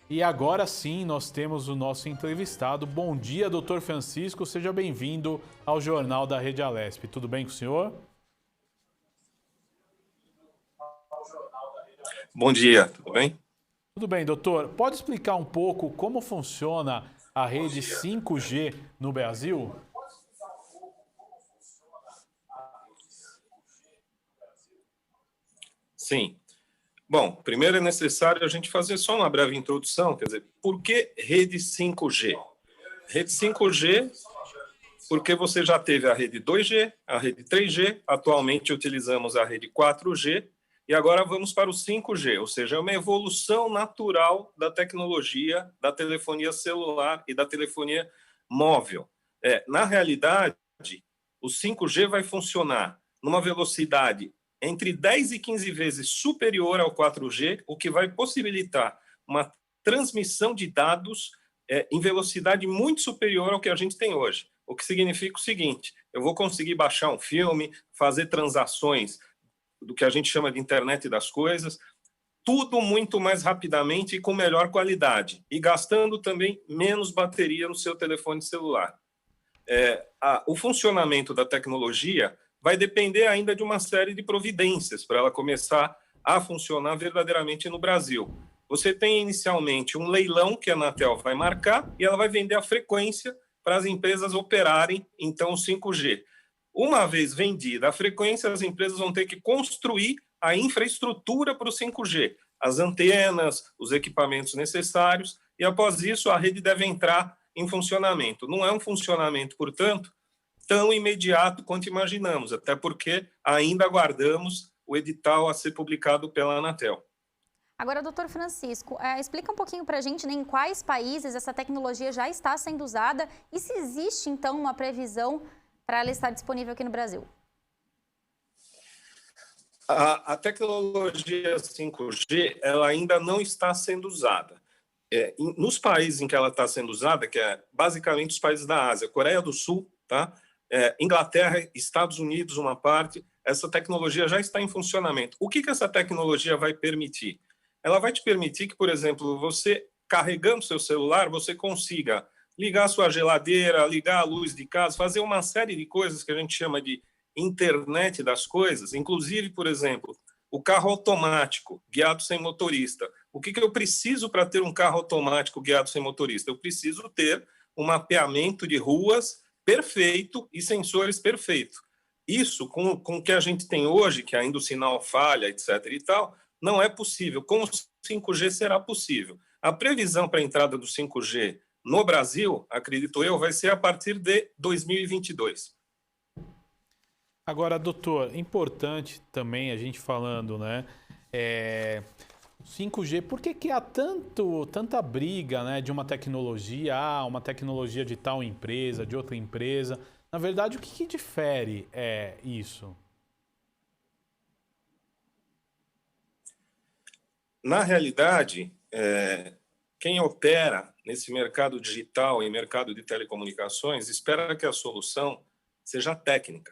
E agora sim, nós temos o nosso entrevistado. Bom dia, doutor Francisco. Seja bem-vindo ao Jornal da Rede Alesp. Tudo bem com o senhor? Bom dia, tudo bem? Tudo bem, doutor. Pode explicar um pouco como funciona a rede 5G no Brasil? Sim. Bom, primeiro é necessário a gente fazer só uma breve introdução, quer dizer, por que rede 5G? Rede 5G, porque você já teve a rede 2G, a rede 3G, atualmente utilizamos a rede 4G, e agora vamos para o 5G, ou seja, é uma evolução natural da tecnologia da telefonia celular e da telefonia móvel. Na realidade, o 5G vai funcionar numa velocidade entre 10 e 15 vezes superior ao 4G, o que vai possibilitar uma transmissão de dados em velocidade muito superior ao que a gente tem hoje. O que significa o seguinte: eu vou conseguir baixar um filme, fazer transações do que a gente chama de internet das coisas, tudo muito mais rapidamente e com melhor qualidade, e gastando também menos bateria no seu telefone celular. O funcionamento da tecnologia vai depender ainda de uma série de providências para ela começar a funcionar verdadeiramente no Brasil. Você tem inicialmente um leilão que a Anatel vai marcar e ela vai vender a frequência para as empresas operarem, então, o 5G. Uma vez vendida a frequência, as empresas vão ter que construir a infraestrutura para o 5G, as antenas, os equipamentos necessários, e após isso a rede deve entrar em funcionamento. Não é um funcionamento, portanto, tão imediato quanto imaginamos, até porque ainda aguardamos o edital a ser publicado pela Anatel. Agora, doutor Francisco, explica um pouquinho para a gente, né, em quais países essa tecnologia já está sendo usada e se existe, então, uma previsão para ela estar disponível aqui no Brasil. A tecnologia 5G ela ainda não está sendo usada. Nos países em que ela está sendo usada, que é basicamente os países da Ásia, Coreia do Sul, tá? Inglaterra, Estados Unidos, uma parte, essa tecnologia já está em funcionamento. O que essa tecnologia vai permitir? Ela vai te permitir que, por exemplo, você carregando seu celular, você consiga ligar sua geladeira, ligar a luz de casa, fazer uma série de coisas que a gente chama de internet das coisas, inclusive, por exemplo, o carro automático guiado sem motorista. O que eu preciso para ter um carro automático guiado sem motorista? Eu preciso ter um mapeamento de ruas perfeito e sensores perfeitos. Isso, com o que a gente tem hoje, que ainda o sinal falha, etc. e tal, não é possível. Com o 5G será possível. A previsão para a entrada do 5G no Brasil, acredito eu, vai ser a partir de 2022. Agora, doutor, importante também a gente falando, né? 5G, por que há tanta briga, né, de uma tecnologia, uma tecnologia de tal empresa, de outra empresa? Na verdade, o que difere isso? Na realidade, quem opera nesse mercado digital e mercado de telecomunicações espera que a solução seja técnica.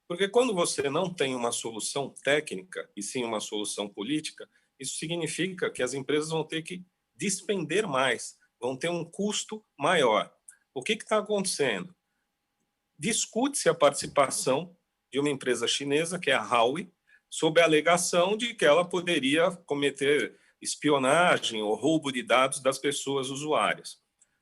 Porque quando você não tem uma solução técnica, e sim uma solução política, isso significa que as empresas vão ter que despender mais, vão ter um custo maior. O que está acontecendo? Discute-se a participação de uma empresa chinesa, que é a Huawei, sob a alegação de que ela poderia cometer espionagem ou roubo de dados das pessoas usuárias.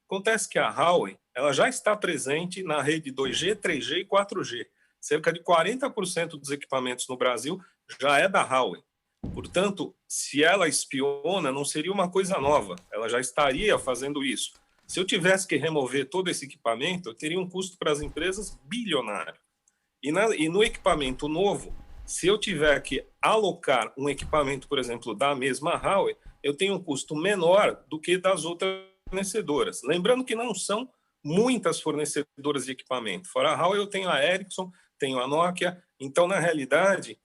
Acontece que a Huawei ela já está presente na rede 2G, 3G e 4G. Cerca de 40% dos equipamentos no Brasil já é da Huawei. Portanto, se ela espiona, não seria uma coisa nova. Ela já estaria fazendo isso. Se eu tivesse que remover todo esse equipamento, eu teria um custo para as empresas bilionário. E no equipamento novo, se eu tiver que alocar um equipamento, por exemplo, da mesma Huawei, eu tenho um custo menor do que das outras fornecedoras. Lembrando que não são muitas fornecedoras de equipamento. Fora a Huawei, eu tenho a Ericsson, tenho a Nokia. Então, na realidade,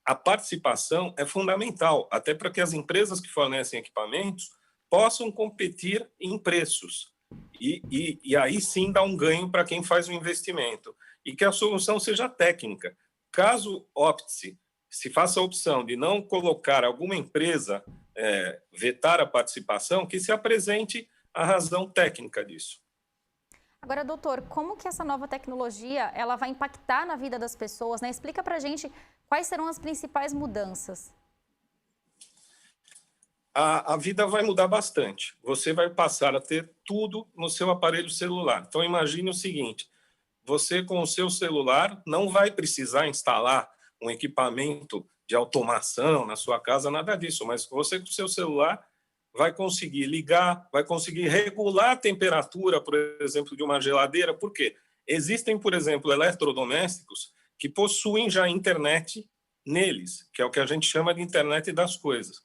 a participação é fundamental, até para que as empresas que fornecem equipamentos possam competir em preços. E aí sim dá um ganho para quem faz o investimento. E que a solução seja técnica. Caso opte-se, se faça a opção de não colocar alguma empresa vetar a participação, que se apresente a razão técnica disso. Agora, doutor, como que essa nova tecnologia ela vai impactar na vida das pessoas, né? Explica pra gente quais serão as principais mudanças. A vida vai mudar bastante. Você vai passar a ter tudo no seu aparelho celular. Então, imagine o seguinte, você com o seu celular não vai precisar instalar um equipamento de automação na sua casa, nada disso, mas você com o seu celular vai conseguir ligar, vai conseguir regular a temperatura, por exemplo, de uma geladeira. Por quê? Existem, por exemplo, eletrodomésticos que possuem já internet neles, que é o que a gente chama de internet das coisas.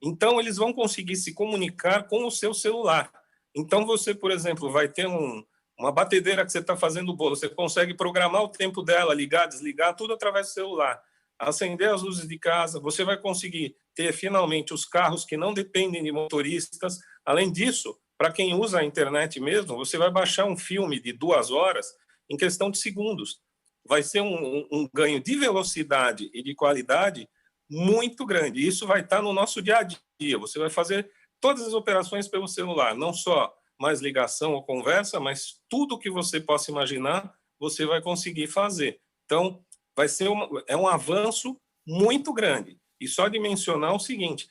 Então, eles vão conseguir se comunicar com o seu celular. Então, você, por exemplo, vai ter uma batedeira que você está fazendo bolo, você consegue programar o tempo dela, ligar, desligar, tudo através do celular. Acender as luzes de casa, você vai conseguir ter finalmente os carros que não dependem de motoristas. Além disso, para quem usa a internet mesmo, você vai baixar um filme de 2 horas em questão de segundos. Vai ser um ganho de velocidade e de qualidade muito grande. Isso vai estar no nosso dia a dia. Você vai fazer todas as operações pelo celular, não só mais ligação ou conversa, mas tudo que você possa imaginar, você vai conseguir fazer. Então, vai ser um avanço muito grande. E só de mencionar o seguinte,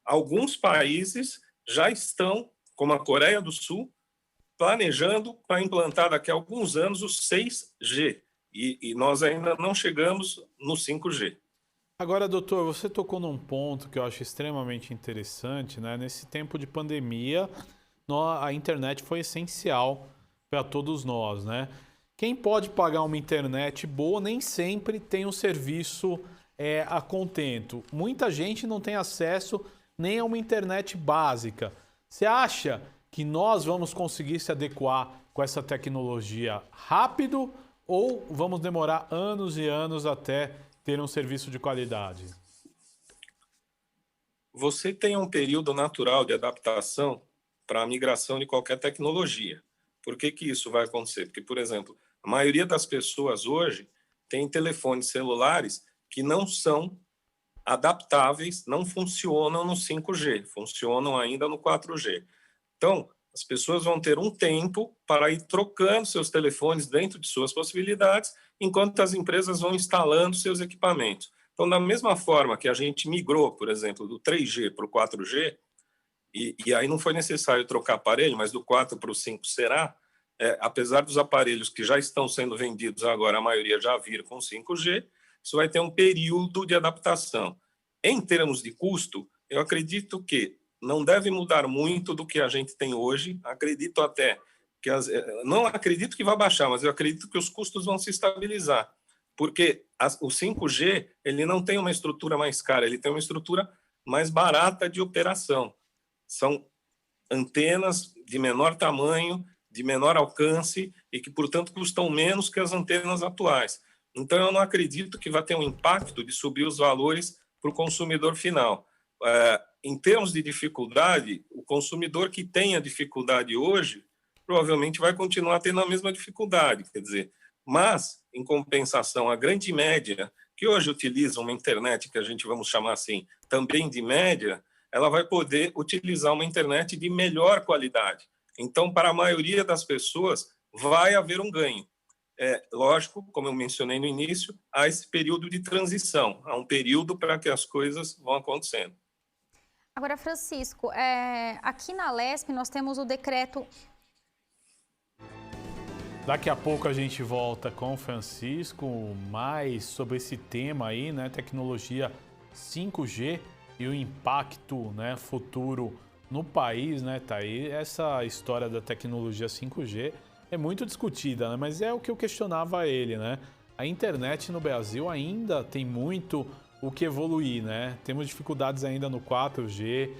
alguns países já estão, como a Coreia do Sul, planejando para implantar daqui a alguns anos o 6G. E nós ainda não chegamos no 5G. Agora, doutor, você tocou num ponto que eu acho extremamente interessante, né? Nesse tempo de pandemia, a internet foi essencial para todos nós, né? Quem pode pagar uma internet boa nem sempre tem um serviço a contento. Muita gente não tem acesso nem a uma internet básica. Você acha que nós vamos conseguir se adequar com essa tecnologia rápido ou vamos demorar anos e anos até ter um serviço de qualidade? Você tem um período natural de adaptação para a migração de qualquer tecnologia. Por que isso vai acontecer? Porque, por exemplo, a maioria das pessoas hoje tem telefones celulares que não são adaptáveis, não funcionam no 5G, funcionam ainda no 4G. Então, as pessoas vão ter um tempo para ir trocando seus telefones dentro de suas possibilidades, enquanto as empresas vão instalando seus equipamentos. Então, da mesma forma que a gente migrou, por exemplo, do 3G para o 4G, e aí não foi necessário trocar aparelho, mas do 4 para o 5 será, apesar dos aparelhos que já estão sendo vendidos agora, a maioria já vir com 5G, isso vai ter um período de adaptação. Em termos de custo, eu acredito que não deve mudar muito do que a gente tem hoje. Acredito até que não acredito que vai baixar, mas eu acredito que os custos vão se estabilizar, porque o 5G ele não tem uma estrutura mais cara, ele tem uma estrutura mais barata de operação. São antenas de menor tamanho, de menor alcance e que, portanto, custam menos que as antenas atuais. Então, eu não acredito que vai ter um impacto de subir os valores para o consumidor final. Em termos de dificuldade, o consumidor que tenha dificuldade hoje provavelmente vai continuar tendo a mesma dificuldade, quer dizer, mas, em compensação, a grande média, que hoje utiliza uma internet que a gente vamos chamar assim, também de média, ela vai poder utilizar uma internet de melhor qualidade. Então, para a maioria das pessoas, vai haver um ganho. Lógico, como eu mencionei no início, há esse período de transição, há um período para que as coisas vão acontecendo. Agora, Francisco, aqui na Alesp nós temos o decreto... Daqui a pouco a gente volta com o Francisco, mais sobre esse tema aí, né, tecnologia 5G e o impacto, né, futuro no país, né, tá aí. Essa história da tecnologia 5G é muito discutida, né, mas é o que eu questionava a ele, né. A internet no Brasil ainda tem muito o que evoluir, né. Temos dificuldades ainda no 4G,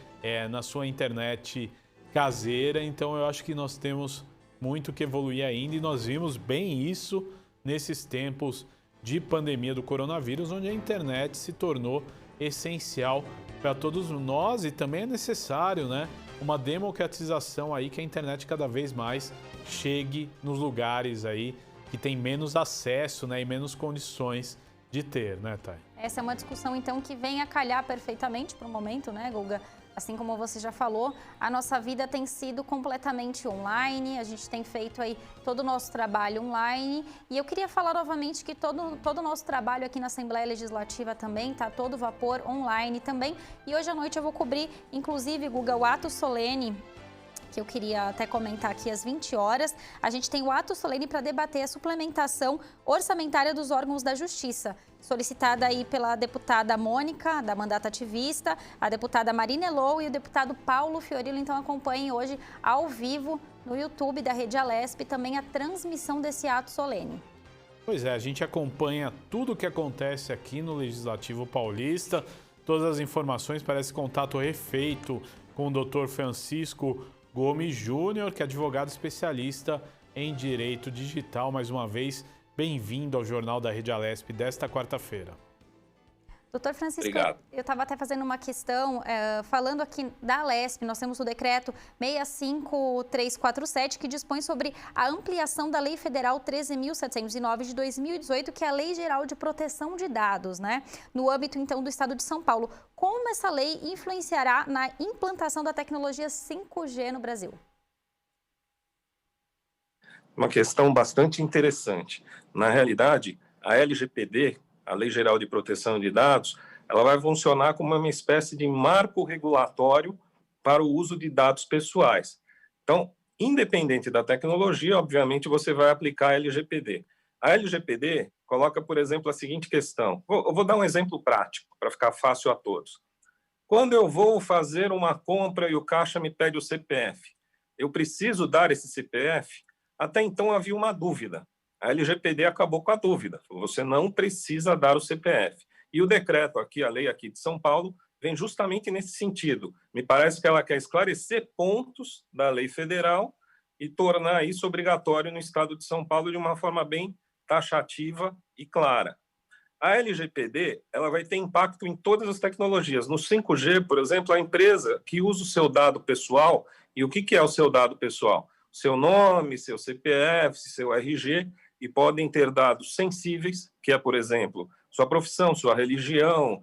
na sua internet caseira, então eu acho que nós temos muito que evoluir ainda e nós vimos bem isso nesses tempos de pandemia do coronavírus, onde a internet se tornou essencial para todos nós e também é necessário, né, uma democratização aí, que a internet cada vez mais chegue nos lugares aí que tem menos acesso, né, e menos condições de ter, né, Thay? Essa é uma discussão, então, que vem a calhar perfeitamente para o momento, né, Guga? Assim como você já falou, a nossa vida tem sido completamente online, a gente tem feito aí todo o nosso trabalho online. E eu queria falar novamente que todo o nosso trabalho aqui na Assembleia Legislativa também está todo vapor online também. E hoje à noite eu vou cobrir, inclusive, Guga, o ato solene, que eu queria até comentar aqui às 20 horas. A gente tem o ato solene para debater a suplementação orçamentária dos órgãos da Justiça, solicitada aí pela deputada Mônica, da Mandata Ativista, a deputada Marina Elou e o deputado Paulo Fiorilo. Então acompanhem hoje ao vivo no YouTube da Rede Alesp também a transmissão desse ato solene. Pois é, a gente acompanha tudo o que acontece aqui no Legislativo Paulista, todas as informações, parece contato refeito com o Dr. Francisco Gomes Júnior, que é advogado especialista em direito digital. Mais uma vez, bem-vindo ao Jornal da Rede Alesp desta quarta-feira. Doutor Francisco, Obrigado. Eu estava até fazendo uma questão, falando aqui da Alesp, nós temos o decreto 65347, que dispõe sobre a ampliação da Lei Federal 13.709 de 2018, que é a Lei Geral de Proteção de Dados, né? No âmbito, então, do Estado de São Paulo. Como essa lei influenciará na implantação da tecnologia 5G no Brasil? Uma questão bastante interessante. Na realidade, a LGPD, a Lei Geral de Proteção de Dados, ela vai funcionar como uma espécie de marco regulatório para o uso de dados pessoais. Então, independente da tecnologia, obviamente, você vai aplicar a LGPD. A LGPD coloca, por exemplo, a seguinte questão. Eu vou dar um exemplo prático, para ficar fácil a todos. Quando eu vou fazer uma compra e o caixa me pede o CPF, eu preciso dar esse CPF? Até então havia uma dúvida. A LGPD acabou com a dúvida. Você não precisa dar o CPF. E o decreto aqui, a lei aqui de São Paulo, vem justamente nesse sentido. Me parece que ela quer esclarecer pontos da lei federal e tornar isso obrigatório no estado de São Paulo de uma forma bem taxativa e clara. A LGPD ela vai ter impacto em todas as tecnologias. No 5G, por exemplo, a empresa que usa o seu dado pessoal, e o que é o seu dado pessoal? Seu nome, seu CPF, seu RG, e podem ter dados sensíveis, que é, por exemplo, sua profissão, sua religião,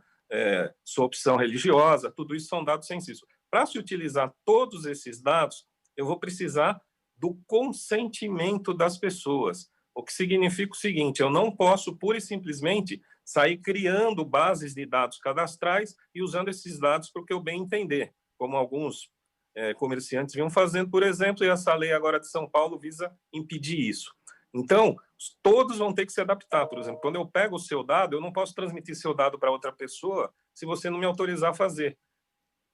sua opção religiosa, tudo isso são dados sensíveis. Para se utilizar todos esses dados, eu vou precisar do consentimento das pessoas, o que significa o seguinte: eu não posso, pura e simplesmente, sair criando bases de dados cadastrais e usando esses dados para o que eu bem entender, como alguns comerciantes vinham fazendo, por exemplo, e essa lei agora de São Paulo visa impedir isso. Então, todos vão ter que se adaptar. Por exemplo, quando eu pego o seu dado, eu não posso transmitir seu dado para outra pessoa se você não me autorizar a fazer.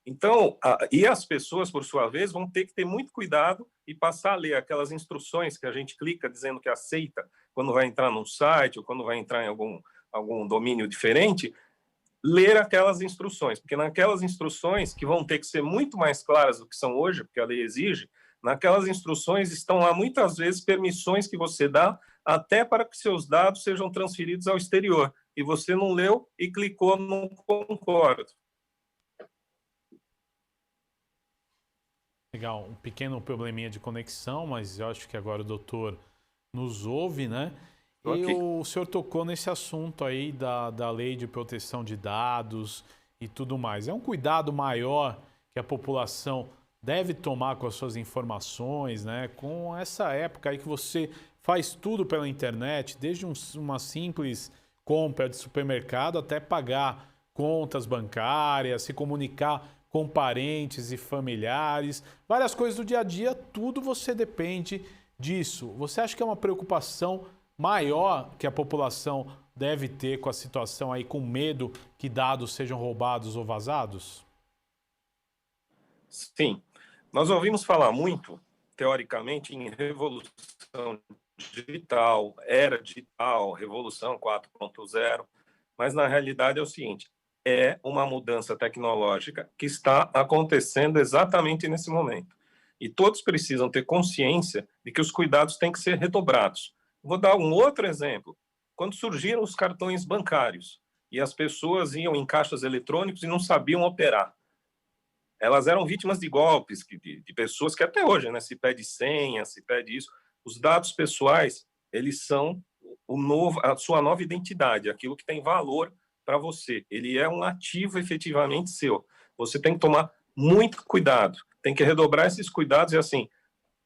Então, e as pessoas, por sua vez, vão ter que ter muito cuidado e passar a ler aquelas instruções que a gente clica dizendo que aceita quando vai entrar num site ou quando vai entrar em algum domínio diferente, ler aquelas instruções, porque naquelas instruções, que vão ter que ser muito mais claras do que são hoje, porque a lei exige, naquelas instruções estão lá muitas vezes permissões que você dá até para que seus dados sejam transferidos ao exterior. E você não leu e clicou no concordo. Legal, um pequeno probleminha de conexão, mas eu acho que agora o doutor nos ouve, né? E o senhor tocou nesse assunto aí da lei de proteção de dados e tudo mais. É um cuidado maior que a população deve tomar com as suas informações, né? Com essa época aí que você faz tudo pela internet, desde uma simples compra de supermercado até pagar contas bancárias, se comunicar com parentes e familiares, várias coisas do dia a dia, tudo você depende disso. Você acha que é uma preocupação maior que a população deve ter com a situação aí, com medo que dados sejam roubados ou vazados? Sim. Nós ouvimos falar muito, teoricamente, em revolução digital, era digital, revolução 4.0, mas na realidade é o seguinte: é uma mudança tecnológica que está acontecendo exatamente nesse momento. E todos precisam ter consciência de que os cuidados têm que ser redobrados. Vou dar um outro exemplo. Quando surgiram os cartões bancários e as pessoas iam em caixas eletrônicos e não sabiam operar, elas eram vítimas de golpes, de pessoas que até hoje, né, se pede senha, se pede isso. Os dados pessoais, eles são a sua nova identidade, aquilo que tem valor para você. Ele é um ativo efetivamente seu. Você tem que tomar muito cuidado. Tem que redobrar esses cuidados e, assim,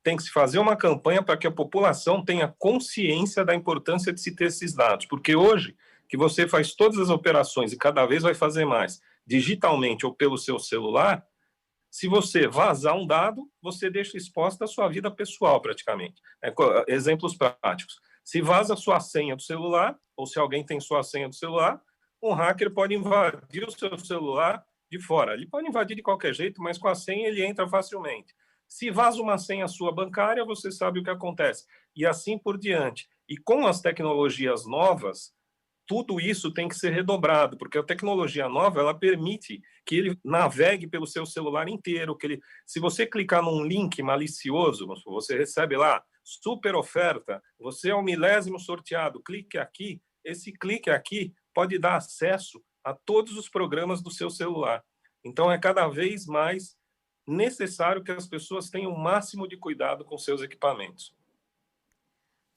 tem que se fazer uma campanha para que a população tenha consciência da importância de se ter esses dados. Porque hoje, que você faz todas as operações e cada vez vai fazer mais digitalmente ou pelo seu celular, se você vazar um dado, você deixa exposta a sua vida pessoal, praticamente. Exemplos práticos. Se vaza a sua senha do celular, ou se alguém tem sua senha do celular, um hacker pode invadir o seu celular de fora. Ele pode invadir de qualquer jeito, mas com a senha ele entra facilmente. Se vaza uma senha sua bancária, você sabe o que acontece. E assim por diante. E com as tecnologias novas, tudo isso tem que ser redobrado, porque a tecnologia nova, ela permite que ele navegue pelo seu celular inteiro, se você clicar num link malicioso, você recebe lá, super oferta, você é o 1000º sorteado, clique aqui, esse clique aqui pode dar acesso a todos os programas do seu celular. Então, é cada vez mais necessário que as pessoas tenham o máximo de cuidado com seus equipamentos.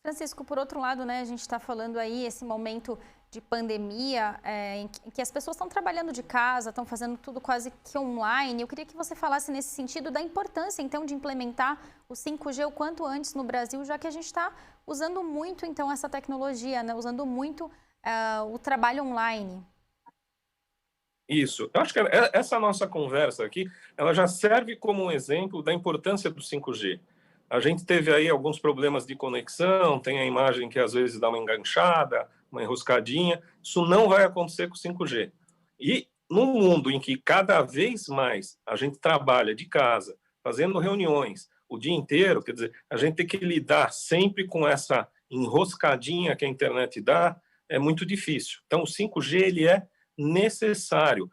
Francisco, por outro lado, né, a gente está falando aí esse momento de pandemia, em que as pessoas estão trabalhando de casa, estão fazendo tudo quase que online. Eu queria que você falasse nesse sentido da importância, então, de implementar o 5G o quanto antes no Brasil, já que a gente está usando muito, então, essa tecnologia, né, usando muito o trabalho online. Isso. Eu acho que essa nossa conversa aqui, ela já serve como um exemplo da importância do 5G. A gente teve aí alguns problemas de conexão, tem a imagem que às vezes dá uma enganchada, uma enroscadinha. Isso não vai acontecer com o 5G. E num mundo em que cada vez mais a gente trabalha de casa, fazendo reuniões o dia inteiro, quer dizer, a gente tem que lidar sempre com essa enroscadinha que a internet dá, é muito difícil. Então, o 5G ele é necessário.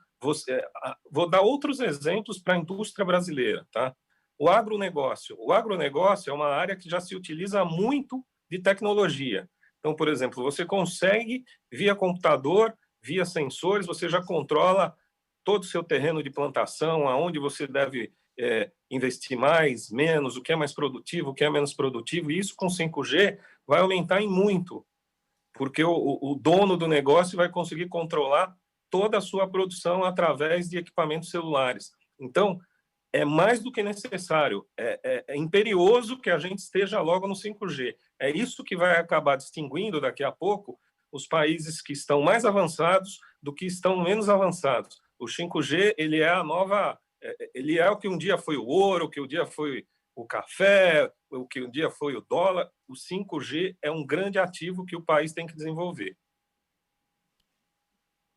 Vou dar outros exemplos para a indústria brasileira, tá? O agronegócio é uma área que já se utiliza muito de tecnologia. Então, por exemplo, você consegue, via computador, via sensores, você já controla todo o seu terreno de plantação, aonde você deve investir mais, menos, o que é mais produtivo, o que é menos produtivo, e isso com 5G vai aumentar em muito, porque o dono do negócio vai conseguir controlar toda a sua produção através de equipamentos celulares. Então, é mais do que necessário, é imperioso que a gente esteja logo no 5G. É isso que vai acabar distinguindo daqui a pouco os países que estão mais avançados do que estão menos avançados. O 5G, ele é a nova, ele é o que um dia foi o ouro, o que um dia foi o café, o que um dia foi o dólar. O 5G é um grande ativo que o país tem que desenvolver.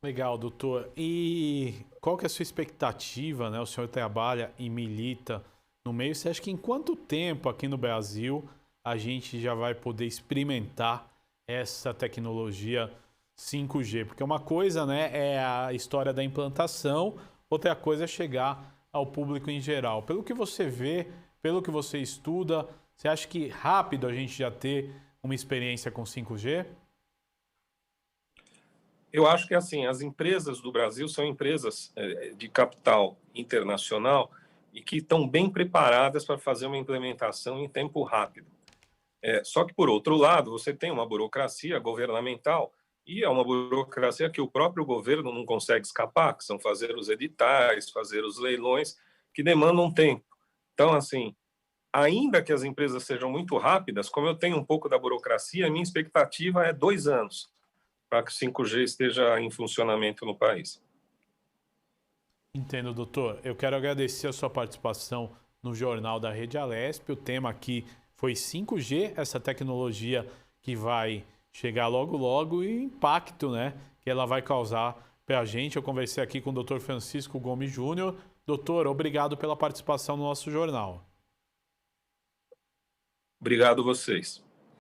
Legal, doutor. E qual que é a sua expectativa, né? O senhor trabalha e milita no meio. Você acha que em quanto tempo aqui no Brasil a gente já vai poder experimentar essa tecnologia 5G? Porque uma coisa, né, é a história da implantação, outra coisa é chegar ao público em geral. Pelo que você vê, pelo que você estuda, você acha que rápido a gente já ter uma experiência com 5G? Eu acho que assim, as empresas do Brasil são empresas de capital internacional e que estão bem preparadas para fazer uma implementação em tempo rápido. Só que, por outro lado, você tem uma burocracia governamental e é uma burocracia que o próprio governo não consegue escapar, que são fazer os editais, fazer os leilões, que demandam tempo. Então, assim, ainda que as empresas sejam muito rápidas, como eu tenho um pouco da burocracia, a minha expectativa é 2 anos para que o 5G esteja em funcionamento no país. Entendo, doutor. Eu quero agradecer a sua participação no Jornal da Rede Alesp. O tema aqui foi 5G, essa tecnologia que vai chegar logo logo e o impacto, né, que ela vai causar para a gente. Eu conversei aqui com o doutor Francisco Gomes Júnior. Doutor, obrigado pela participação no nosso jornal. Obrigado a vocês.